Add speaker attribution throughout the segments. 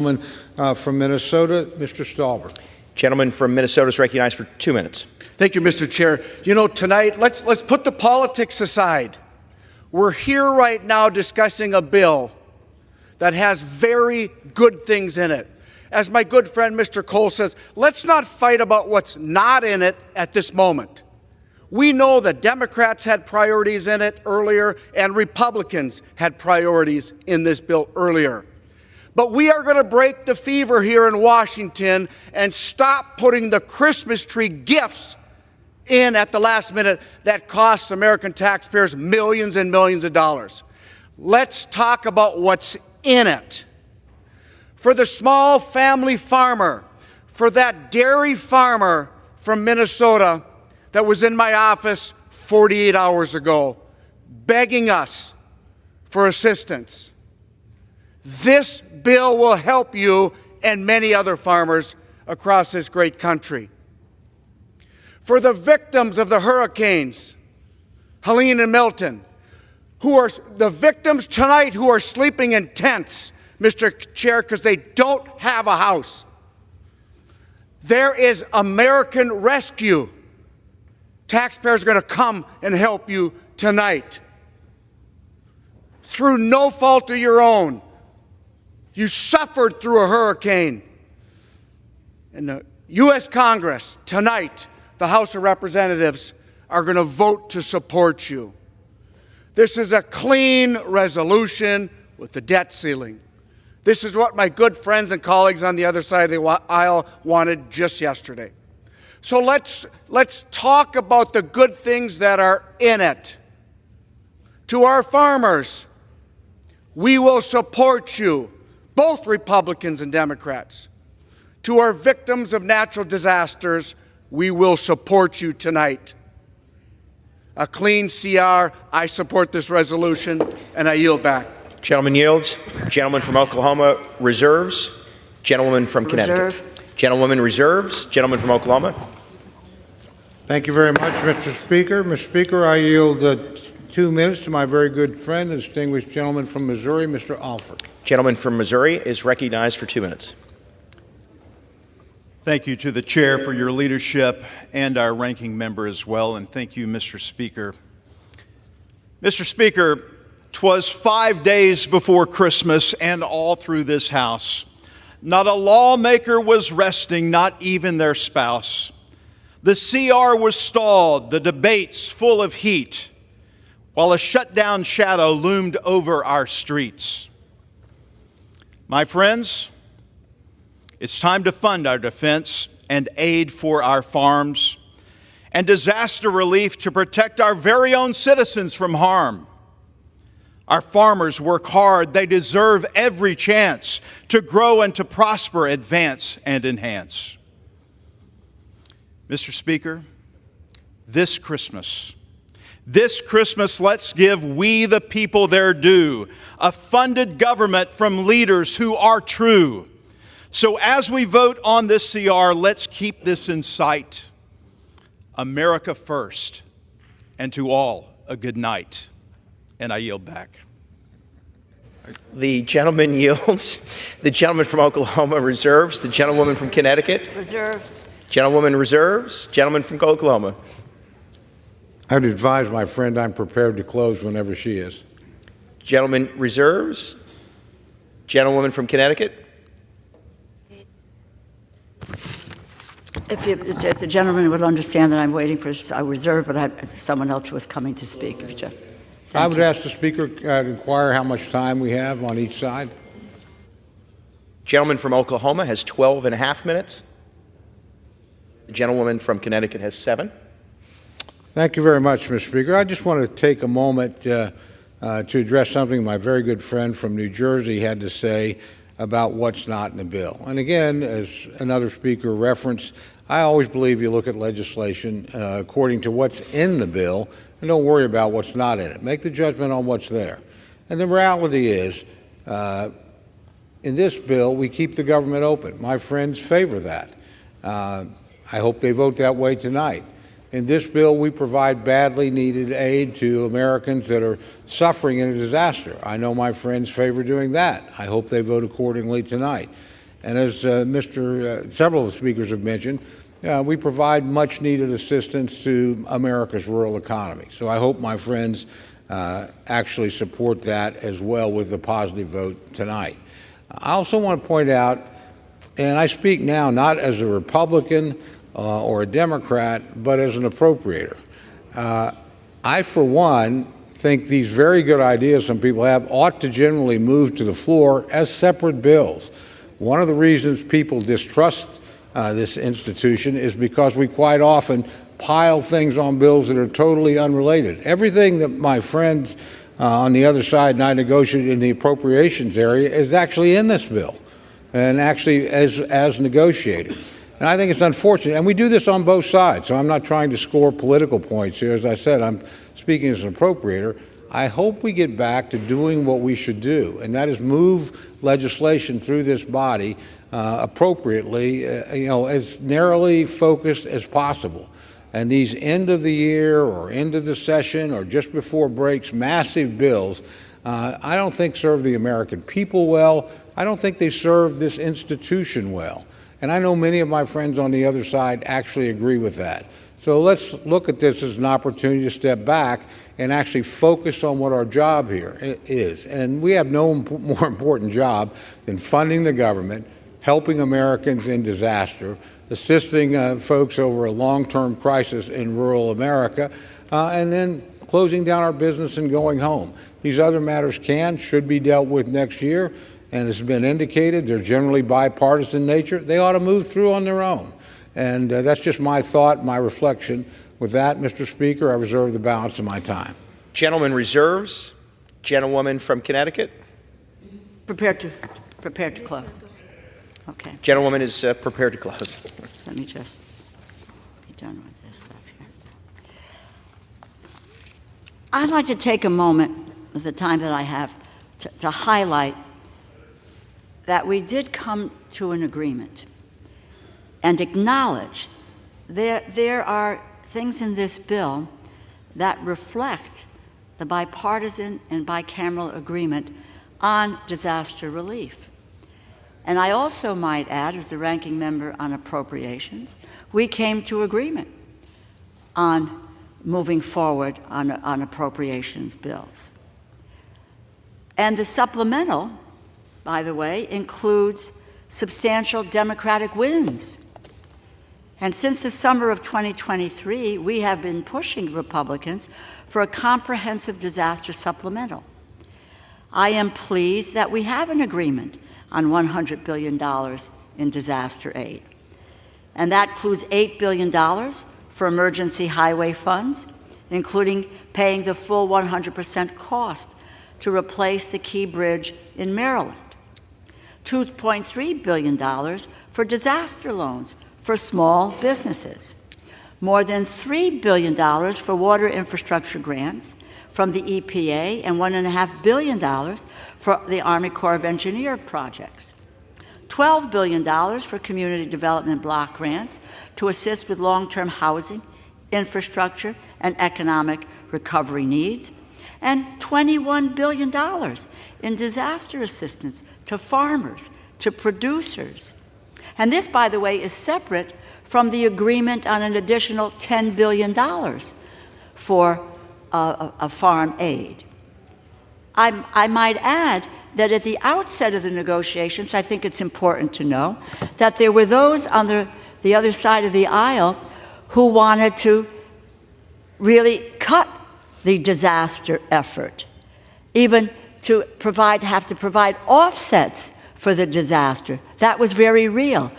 Speaker 1: From Minnesota, Mr. Stolber.
Speaker 2: Gentleman from Minnesota is recognized for 2 minutes.
Speaker 3: Thank you, Mr. Chair. You know, tonight, let's put the politics aside. We're here right now discussing a bill that has very good things in it. As my good friend Mr. Cole says, let's not fight about what's not in it at this moment. We know that Democrats had priorities in it earlier and Republicans had priorities in this bill earlier. But we are going to break the fever here in Washington and stop putting the Christmas tree gifts in at the last minute that costs American taxpayers millions and millions of dollars. Let's talk about what's in it. For the small family farmer, for that dairy farmer from Minnesota that was in my office 48 hours ago, begging us for assistance. This bill will help you and many other farmers across this great country. For the victims of the hurricanes, Helene and Milton, who are the victims tonight who are sleeping in tents, Mr. Chair, because they don't have a house. There is American Rescue. Taxpayers are going to come and help you tonight. Through no fault of your own. You suffered through a hurricane. And the U.S. Congress, tonight, the House of Representatives, are going to vote to support you. This is a clean resolution with the debt ceiling. This is what my good friends and colleagues on the other side of the aisle wanted just yesterday. So let's talk about the good things that are in it. To our farmers, we will support you, both Republicans and Democrats. To our victims of natural disasters, we will support you tonight. A clean CR, I support this resolution, and I yield back.
Speaker 2: Gentleman yields. Gentleman from Oklahoma reserves. Gentleman from Connecticut. Gentlewoman reserves. Gentleman from Oklahoma.
Speaker 1: Thank you very much, Mr. Speaker. Mr. Speaker, I yield 2 minutes to my very good friend, the distinguished gentleman from Missouri, Mr. Alford.
Speaker 2: Gentleman from Missouri is recognized for 2 minutes.
Speaker 4: Thank you to the chair for your leadership and our ranking member as well, and thank you, Mr. Speaker. Mr. Speaker, 'twas 5 days before Christmas and all through this House. Not a lawmaker was resting, not even their spouse. The CR was stalled, the debates full of heat, while a shutdown shadow loomed over our streets. My friends, it's time to fund our defense and aid for our farms and disaster relief to protect our very own citizens from harm. Our farmers work hard. They deserve every chance to grow and to prosper, advance, and enhance. Mr. Speaker, this Christmas, let's give we the people their due, a funded government from leaders who are true. So as we vote on this CR, let's keep this in sight. America first, and to all, a good night. And I yield back.
Speaker 2: The gentleman yields. The gentleman from Oklahoma reserves. The gentlewoman from Connecticut.
Speaker 5: Reserve.
Speaker 2: Gentlewoman reserves. Gentleman from Oklahoma.
Speaker 1: I would advise my friend I'm prepared to close whenever she is.
Speaker 2: Gentleman reserves. Gentlewoman from Connecticut.
Speaker 5: If the gentleman would understand that I'm waiting for a reserve, but someone else was coming to speak. If you just,
Speaker 1: I would ask the Speaker to inquire how much time we have on each side.
Speaker 2: Gentleman from Oklahoma has 12 and a half minutes. The gentlewoman from Connecticut has 7.
Speaker 1: Thank you very much, Mr. Speaker. I just want to take a moment to address something my very good friend from New Jersey had to say about what's not in the bill. And again, as another speaker referenced, I always believe you look at legislation according to what's in the bill and don't worry about what's not in it. Make the judgment on what's there. And the reality is, in this bill, we keep the government open. My friends favor that. I hope they vote that way tonight. In this bill, we provide badly needed aid to Americans that are suffering in a disaster. I know my friends favor doing that. I hope they vote accordingly tonight. And as several of the speakers have mentioned, we provide much needed assistance to America's rural economy. So I hope my friends actually support that as well with the positive vote tonight. I also want to point out, and I speak now not as a Republican or a Democrat, but as an appropriator. I, for one, think these very good ideas some people have ought to generally move to the floor as separate bills. One of the reasons people distrust this institution is because we quite often pile things on bills that are totally unrelated. Everything that my friends on the other side and I negotiated in the appropriations area is actually in this bill and actually as negotiated. And I think it's unfortunate. And we do this on both sides, so I'm not trying to score political points here. As I said, I'm speaking as an appropriator. I hope we get back to doing what we should do, and that is move legislation through this body appropriately, as narrowly focused as possible. And these end of the year or end of the session or just before breaks, massive bills, I don't think serve the American people well. I don't think they serve this institution well. And I know many of my friends on the other side actually agree with that. So let's look at this as an opportunity to step back and actually focus on what our job here is. And we have no more important job than funding the government, helping Americans in disaster, assisting folks over a long-term crisis in rural America, and then closing down our business and going home. These other matters should be dealt with next year, and as has been indicated, they're generally bipartisan nature. They ought to move through on their own. And that's just my thought, my reflection. With that, Mr. Speaker, I reserve the balance of my time.
Speaker 2: Gentleman reserves. Gentlewoman from Connecticut.
Speaker 5: Prepared to close. Okay.
Speaker 2: Gentlewoman is prepared to close.
Speaker 5: Let me just be done with this stuff here. I'd like to take a moment with the time that I have to highlight that we did come to an agreement and acknowledge there are things in this bill that reflect the bipartisan and bicameral agreement on disaster relief. And I also might add, as the ranking member on appropriations, we came to agreement on moving forward on appropriations bills. And the supplemental, by the way, includes substantial Democratic wins. And since the summer of 2023, we have been pushing Republicans for a comprehensive disaster supplemental. I am pleased that we have an agreement on $100 billion in disaster aid. And that includes $8 billion for emergency highway funds, including paying the full 100% cost to replace the Key Bridge in Maryland. $2.3 billion for disaster loans for small businesses. More than $3 billion for water infrastructure grants from the EPA and $1.5 billion for the Army Corps of Engineers projects. $12 billion for community development block grants to assist with long-term housing, infrastructure, and economic recovery needs, and $21 billion in disaster assistance to farmers, to producers. And this, by the way, is separate from the agreement on an additional $10 billion for farm aid. I might add that at the outset of the negotiations, I think it's important to know that there were those on the other side of the aisle who wanted to really cut the disaster effort, even to have to provide offsets for the disaster. That was very real.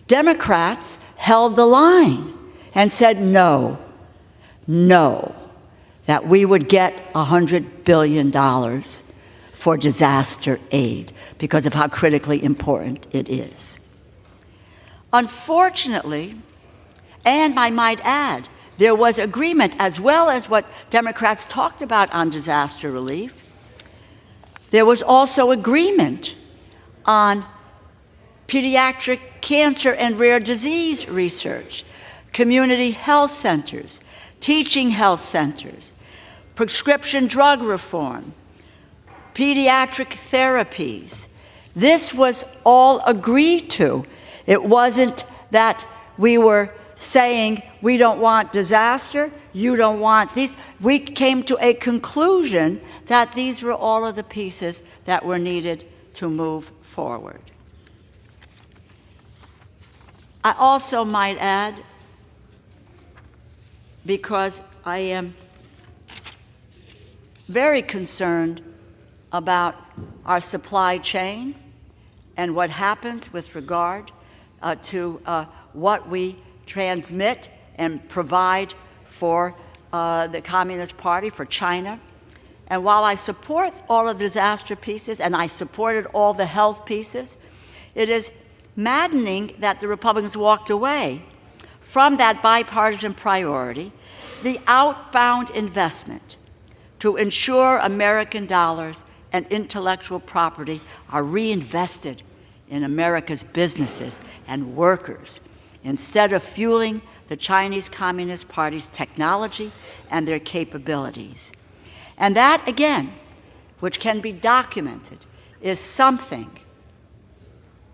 Speaker 5: Democrats held the line and said no, that we would get $100 billion for disaster aid because of how critically important it is. Unfortunately, and I might add, there was agreement, as well as what Democrats talked about on disaster relief. There was also agreement on pediatric cancer and rare disease research, community health centers, teaching health centers, prescription drug reform, pediatric therapies, This was all agreed to. It wasn't that we were saying we don't want disaster, you don't want these. We came to a conclusion that these were all of the pieces that were needed to move forward. I also might add, because I am very concerned about our supply chain and what happens with regard to what we transmit and provide for the Communist Party, for China. And while I support all of the disaster pieces, and I supported all the health pieces, it is maddening that the Republicans walked away from that bipartisan priority, the outbound investment to ensure American dollars and intellectual property are reinvested in America's businesses and workers, instead of fueling the Chinese Communist Party's technology and their capabilities. And that, again, which can be documented, is something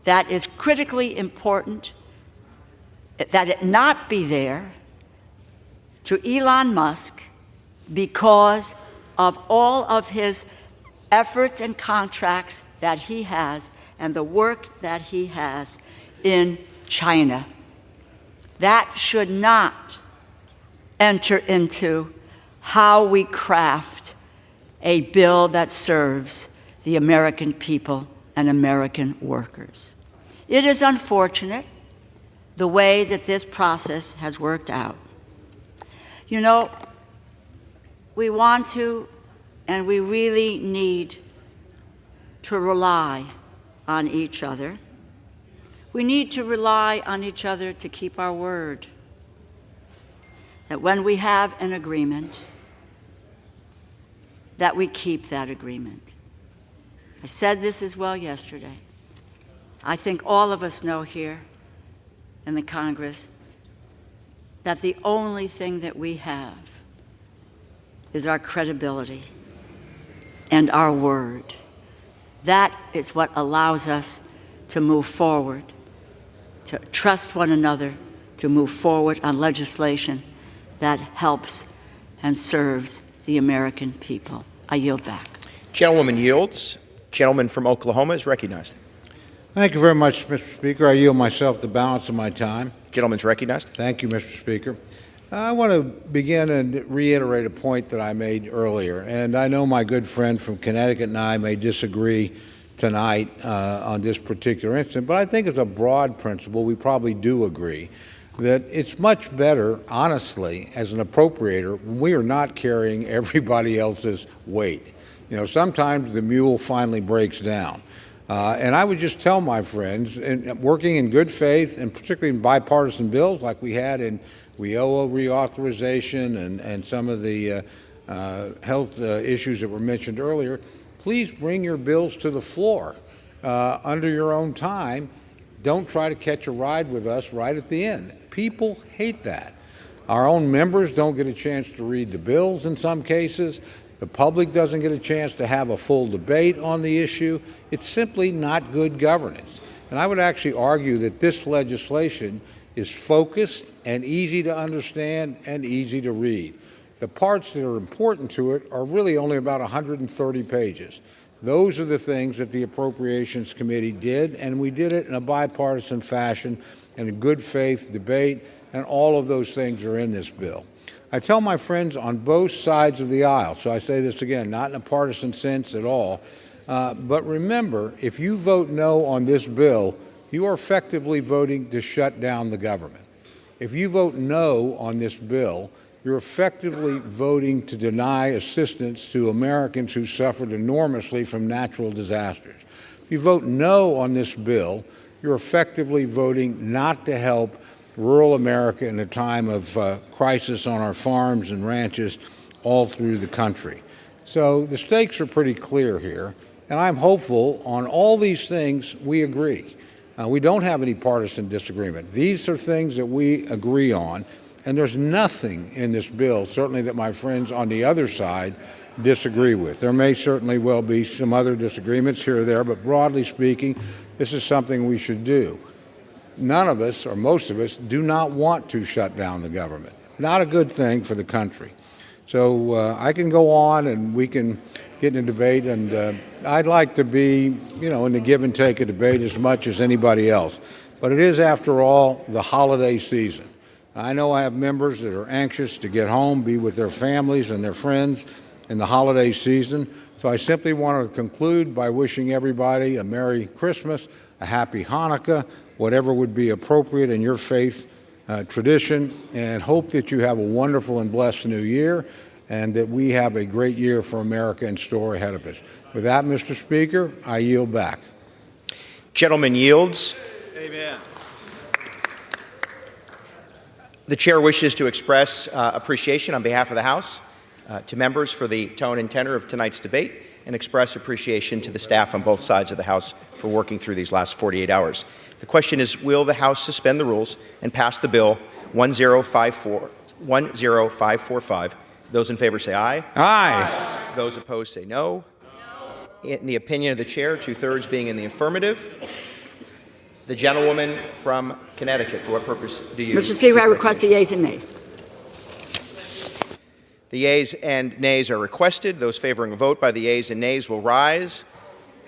Speaker 5: that is critically important, that it not be there to Elon Musk because of all of his efforts and contracts that he has and the work that he has in China. That should not enter into how we craft a bill that serves the American people and American workers. It is unfortunate the way that this process has worked out. You know, we want to, and we really need to rely on each other. We need to rely on each other to keep our word. That when we have an agreement, that we keep that agreement. I said this as well yesterday. I think all of us know here in the Congress that the only thing that we have is our credibility and our word. That is what allows us to move forward, to trust one another, to move forward on legislation that helps and serves the American people. I yield back.
Speaker 2: Gentlewoman yields. Gentleman from Oklahoma is recognized.
Speaker 1: Thank you very much, Mr. Speaker. I yield myself the balance of my time.
Speaker 2: Gentleman's recognized.
Speaker 1: Thank you, Mr. Speaker. I want to begin and reiterate a point that I made earlier. And I know my good friend from Connecticut and I may disagree tonight on this particular incident, but I think as a broad principle, we probably do agree that it's much better, honestly, as an appropriator, when we are not carrying everybody else's weight. You know, sometimes the mule finally breaks down. And I would just tell my friends, working in good faith, and particularly in bipartisan bills like we had in WIOA reauthorization and some of the health issues that were mentioned earlier, please bring your bills to the floor under your own time. Don't try to catch a ride with us right at the end. People hate that. Our own members don't get a chance to read the bills in some cases. The public doesn't get a chance to have a full debate on the issue. It's simply not good governance. And I would actually argue that this legislation is focused and easy to understand and easy to read. The parts that are important to it are really only about 130 pages. Those are the things that the Appropriations Committee did, and we did it in a bipartisan fashion and a good faith debate, and all of those things are in this bill. I tell my friends on both sides of the aisle, so I say this again, not in a partisan sense at all, but remember, if you vote no on this bill, you are effectively voting to shut down the government. If you vote no on this bill, you're effectively voting to deny assistance to Americans who suffered enormously from natural disasters. If you vote no on this bill, you're effectively voting not to help rural America in a time of crisis on our farms and ranches all through the country. So the stakes are pretty clear here, and I'm hopeful on all these things we agree. We don't have any partisan disagreement. These are things that we agree on, and there's nothing in this bill, certainly that my friends on the other side disagree with. There may certainly well be some other disagreements here or there, but broadly speaking, this is something we should do. None of us, or most of us, do not want to shut down the government. Not a good thing for the country. So I can go on and we can get in a debate, and I'd like to be, in the give and take of debate as much as anybody else. But it is, after all, the holiday season. I know I have members that are anxious to get home, be with their families and their friends in the holiday season. So I simply want to conclude by wishing everybody a Merry Christmas, a Happy Hanukkah, whatever would be appropriate in your faith tradition, and hope that you have a wonderful and blessed new year, and that we have a great year for America in store ahead of us. With that, Mr. Speaker, I yield back.
Speaker 2: Gentleman yields.
Speaker 4: Amen.
Speaker 2: The chair wishes to express appreciation on behalf of the House to members for the tone and tenor of tonight's debate, and express appreciation to the staff on both sides of the House for working through these last 48 hours. The question is, will the House suspend the rules and pass the bill 10545? Those in favor say aye.
Speaker 1: Aye.
Speaker 2: Those opposed say no. In the opinion of the chair, 2/3 being in the affirmative. The gentlewoman from Connecticut, for what purpose do you?
Speaker 5: Mr. Speaker, I request the yeas and nays.
Speaker 2: The yeas and nays are requested. Those favoring a vote by the yeas and nays will rise.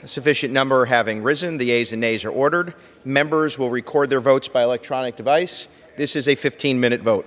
Speaker 2: A sufficient number having risen, the yeas and nays are ordered. Members will record their votes by electronic device. This is a 15-minute vote.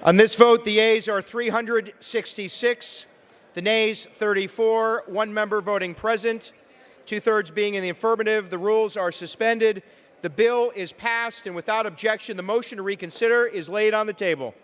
Speaker 2: On this vote, the yeas are 366, the nays 34, one member voting present, two-thirds being in the affirmative. The rules are suspended. The bill is passed, and without objection, the motion to reconsider is laid on the table.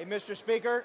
Speaker 2: Hey, Mr. Speaker.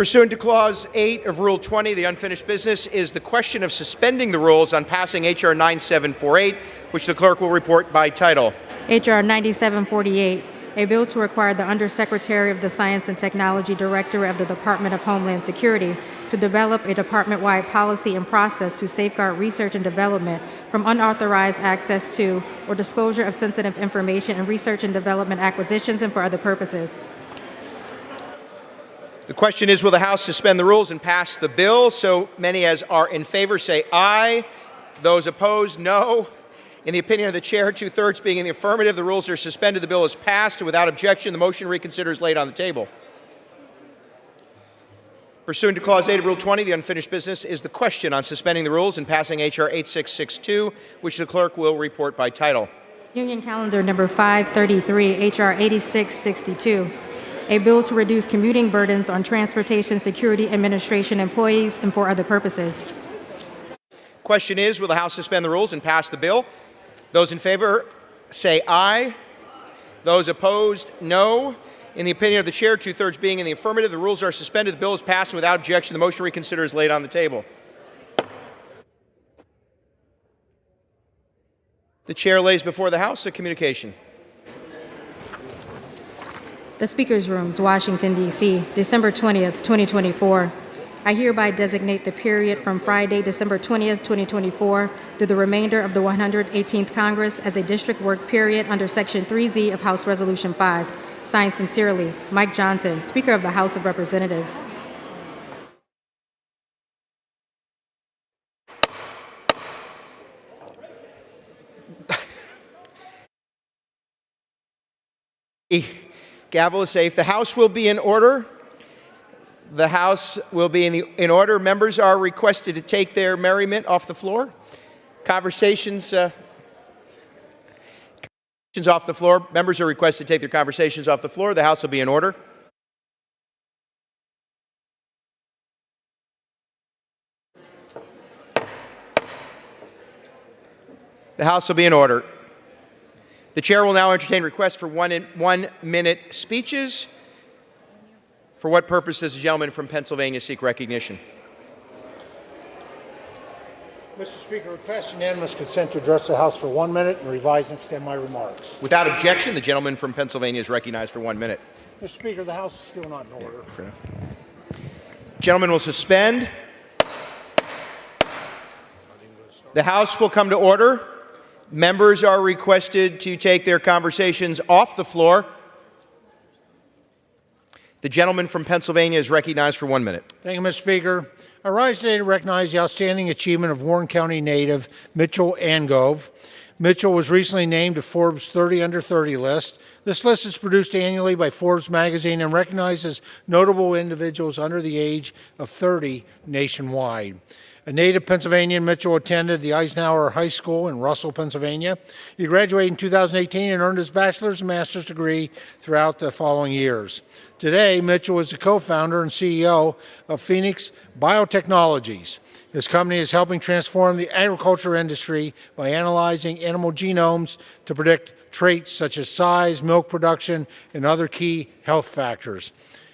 Speaker 2: Pursuant to Clause 8 of Rule 20, the unfinished business is the question of suspending the rules on passing H.R. 9748, which the clerk will report by title.
Speaker 6: H.R. 9748, a bill to require the Undersecretary of the Science and Technology Directorate of the Department of Homeland Security to develop a department-wide policy and process to safeguard research and development from unauthorized access to or disclosure of sensitive information in research and development acquisitions and for other purposes.
Speaker 2: The question is, will the House suspend the rules and pass the bill? So many as are in favor say aye. Those opposed, no. In the opinion of the chair, two-thirds being in the affirmative, the rules are suspended. The bill is passed, and without objection, the motion to reconsider is laid on the table. Pursuant to Clause 8 of Rule 20, the unfinished business is the question on suspending the rules and passing H.R. 8662, which the clerk will report by title.
Speaker 6: Union Calendar Number 533, H.R. 8662. A bill to reduce commuting burdens on Transportation Security Administration employees and for other purposes.
Speaker 2: Question is, will the House suspend the rules and pass the bill? Those in favor say aye. Those opposed, no. In the opinion of the chair, two-thirds being in the affirmative, the rules are suspended. The bill is passed, and without objection, the motion to reconsider is laid on the table. The chair lays before the House a communication.
Speaker 6: The Speaker's Rooms, Washington, D.C., December 20th, 2024. I hereby designate the period from Friday, December 20th, 2024, through the remainder of the 118th Congress as a district work period under Section 3Z of House Resolution 5. Signed sincerely, Mike Johnson, Speaker of the House of Representatives.
Speaker 2: Gavel is safe. The House will be in order. The House will be in order. Members are requested to take their merriment off the floor. Conversations off the floor. Members are requested to take their conversations off the floor. The House will be in order. The House will be in order. The chair will now entertain requests for 1-minute speeches. For what purpose does the gentleman from Pennsylvania seek recognition?
Speaker 7: Mr. Speaker, request unanimous consent to address the House for 1 minute and revise and extend my remarks.
Speaker 2: Without objection, the gentleman from Pennsylvania is recognized for 1 minute.
Speaker 7: Mr. Speaker, the House is still not in order.
Speaker 2: Fair enough. Gentleman will suspend. The House will come to order. Members are requested to take their conversations off the floor. The gentleman from Pennsylvania is recognized for 1 minute.
Speaker 7: Thank you, Mr. Speaker. I rise today to recognize the outstanding achievement of Warren County native Mitchell Angove. Mitchell was recently named to Forbes 30 Under 30 list. This list is produced annually by Forbes magazine and recognizes notable individuals under the age of 30 nationwide. A native Pennsylvanian, Mitchell attended the Eisenhower High School in Russell, Pennsylvania. He graduated in 2018 and earned his bachelor's and master's degree throughout the following years. Today, Mitchell is the co-founder and CEO of Phoenix Biotechnologies. His company is helping transform the agriculture industry by analyzing animal genomes to predict traits such as size, milk production, and other key health factors.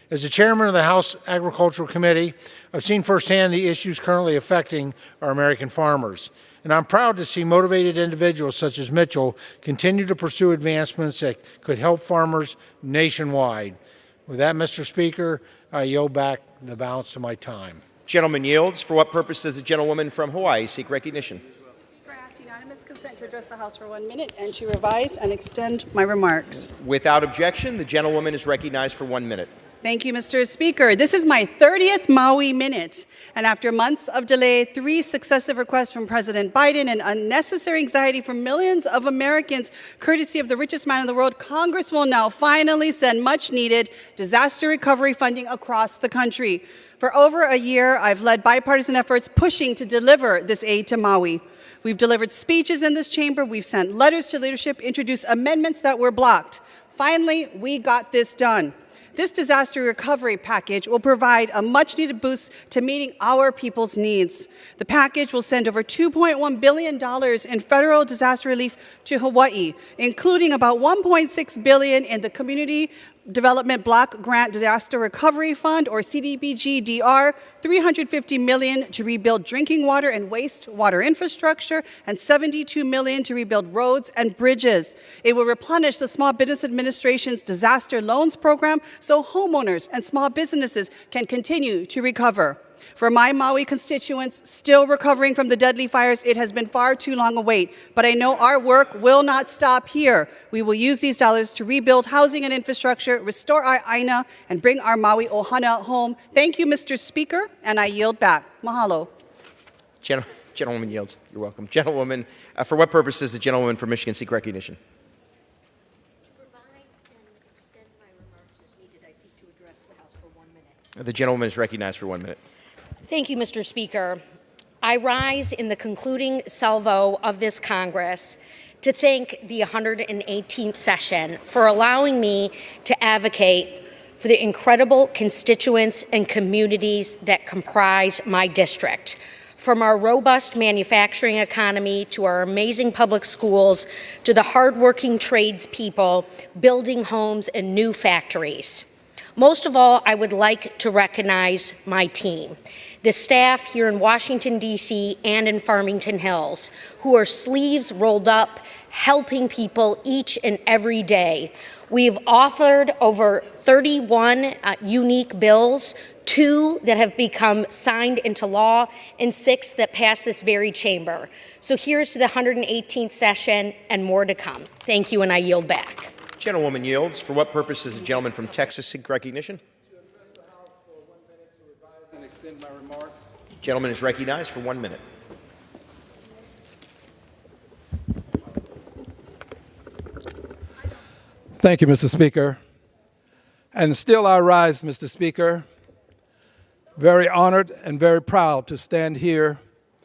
Speaker 7: As the chairman of the House Agricultural Committee, I've seen firsthand the issues currently affecting our American farmers. And I'm proud to see motivated individuals such as Mitchell continue to pursue advancements that could help farmers nationwide. With that, Mr. Speaker, I yield back the balance of my time.
Speaker 2: Gentleman yields. For what purpose does the gentlewoman from Hawaii seek recognition?
Speaker 8: I ask unanimous consent to address the House for 1 minute and to revise and extend my remarks.
Speaker 2: Without objection, the gentlewoman is recognized for 1 minute.
Speaker 8: Thank you, Mr. Speaker. This is my 30th Maui Minute, and after months of delay, 3 successive requests from President Biden, and unnecessary anxiety from millions of Americans, courtesy of the richest man in the world, Congress will now finally send much-needed disaster recovery funding across the country. For over a year, I've led bipartisan efforts pushing to deliver this aid to Maui. We've delivered speeches in this chamber, we've sent letters to leadership, introduced amendments that were blocked. Finally, we got this done. This disaster recovery package will provide a much-needed boost to meeting our people's needs. The package will send over $2.1 billion in federal disaster relief to Hawaii, including about $1.6 billion in the Community Development Block Grant Disaster Recovery Fund, or CDBG-DR, $350 million to rebuild drinking water and wastewater infrastructure, and $72 million to rebuild roads and bridges. It will replenish the Small Business Administration's disaster loans program so homeowners and small businesses can continue to recover. For my Maui constituents still recovering from the deadly fires, it has been far too long a wait, but I know our work will not stop here. We will use these dollars to rebuild housing and infrastructure, restore our Aina, and bring our Maui ohana home. Thank you, Mr. Speaker, and I yield back. Mahalo.
Speaker 2: Gentlewoman yields. You're welcome. Gentlewoman, for what purpose does the gentlewoman from Michigan seek recognition?
Speaker 9: To revise and extend my remarks as needed, I seek to address the House for 1 minute.
Speaker 2: The gentlewoman is recognized for 1 minute.
Speaker 9: Thank you, Mr. Speaker. I rise in the concluding salvo of this Congress to thank the 118th session for allowing me to advocate for the incredible constituents and communities that comprise my district. From our robust manufacturing economy to our amazing public schools to the hardworking tradespeople building homes and new factories. Most of all, I would like to recognize my team, the staff here in Washington, D.C. and in Farmington Hills, who are sleeves rolled up, helping people each and every day. We've authored over 31 unique bills, 2 that have become signed into law, and 6 that passed this very chamber. So here's to the 118th session and more to come. Thank you, and I yield back.
Speaker 2: Gentlewoman yields. For what purpose does the gentleman from Texas seek recognition?
Speaker 10: To address the House for 1 minute to revise and extend my remarks.
Speaker 2: Gentleman is recognized for 1 minute.
Speaker 10: Thank you, Mr. Speaker. And still I rise, Mr. Speaker, very honored and very proud to stand here